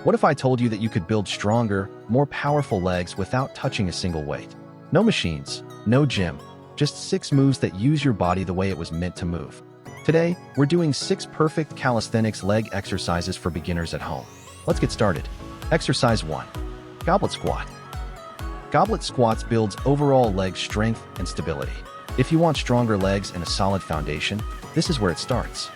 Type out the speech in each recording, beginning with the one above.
What if I told you that you could build stronger, more powerful legs without touching a single weight? No machines, no gym, just 6 moves that use your body the way it was meant to move. Today, we're doing 6 perfect calisthenics leg exercises for beginners at home. Let's get started. Exercise 1. Goblet squat. Goblet squats builds overall leg strength and stability. If you want stronger legs and a solid foundation, this is where it starts.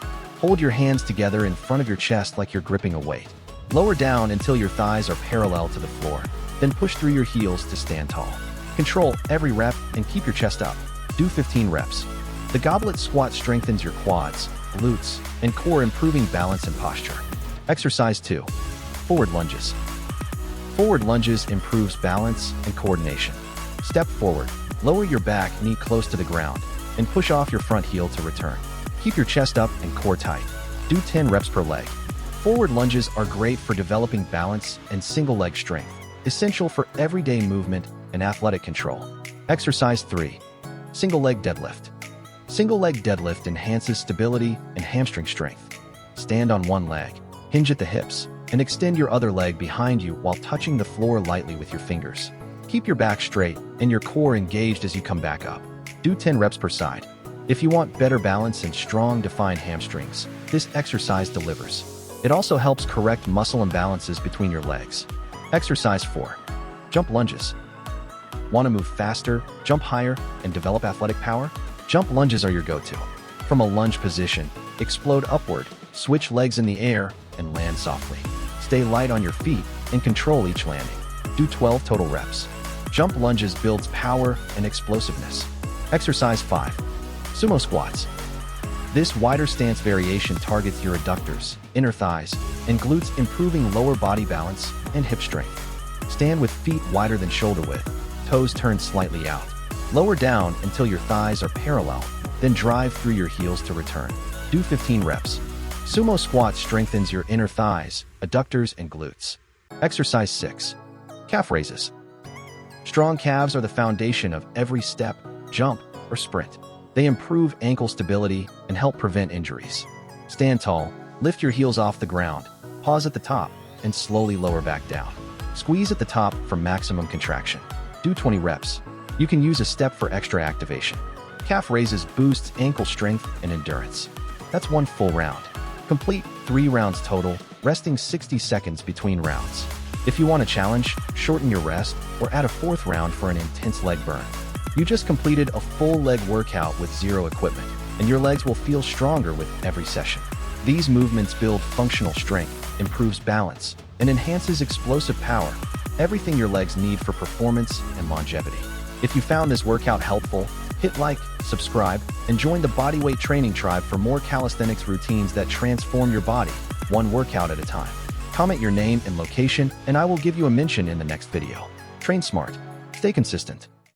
Hold your hands together in front of your chest like you're gripping a weight. Lower down until your thighs are parallel to the floor, then push through your heels to stand tall. Control every rep and keep your chest up. Do 15 reps. The goblet squat strengthens your quads, glutes, and core, improving balance and posture. Exercise 2. Forward lunges. Forward lunges improves balance and coordination. Step forward, lower your back knee close to the ground, and push off your front heel to return. Keep your chest up and core tight. Do 10 reps per leg. Forward lunges are great for developing balance and single leg strength, essential for everyday movement and athletic control. Exercise 3. Single leg deadlift. Single leg deadlift enhances stability and hamstring strength. Stand on one leg, hinge at the hips, and extend your other leg behind you while touching the floor lightly with your fingers. Keep your back straight and your core engaged as you come back up. Do 10 reps per side. If you want better balance and strong, defined hamstrings, this exercise delivers. It also helps correct muscle imbalances between your legs. Exercise 4. Jump lunges. Want to move faster, jump higher, and develop athletic power? Jump lunges are your go-to. From a lunge position, explode upward, switch legs in the air, and land softly. Stay light on your feet and control each landing. Do 12 total reps. Jump lunges builds power and explosiveness. Exercise 5. Sumo squats. This wider stance variation targets your adductors, inner thighs, and glutes, improving lower body balance and hip strength. Stand with feet wider than shoulder width, toes turned slightly out. Lower down until your thighs are parallel, then drive through your heels to return. Do 15 reps. Sumo squat strengthens your inner thighs, adductors, and glutes. Exercise 6. Calf raises. Strong calves are the foundation of every step, jump, or sprint. They improve ankle stability and help prevent injuries. Stand tall, lift your heels off the ground, pause at the top, and slowly lower back down. Squeeze at the top for maximum contraction. Do 20 reps. You can use a step for extra activation. Calf raises boosts ankle strength and endurance. That's one full round. Complete 3 rounds total, resting 60 seconds between rounds. If you want a challenge, shorten your rest or add a 4th round for an intense leg burn. You just completed a full leg workout with 0 equipment, and your legs will feel stronger with every session. These movements build functional strength, improves balance, and enhances explosive power, everything your legs need for performance and longevity. If you found this workout helpful, hit like, subscribe, and join the Bodyweight training tribe for more calisthenics routines that transform your body, one workout at a time. Comment your name and location, and I will give you a mention in the next video. Train smart. Stay consistent.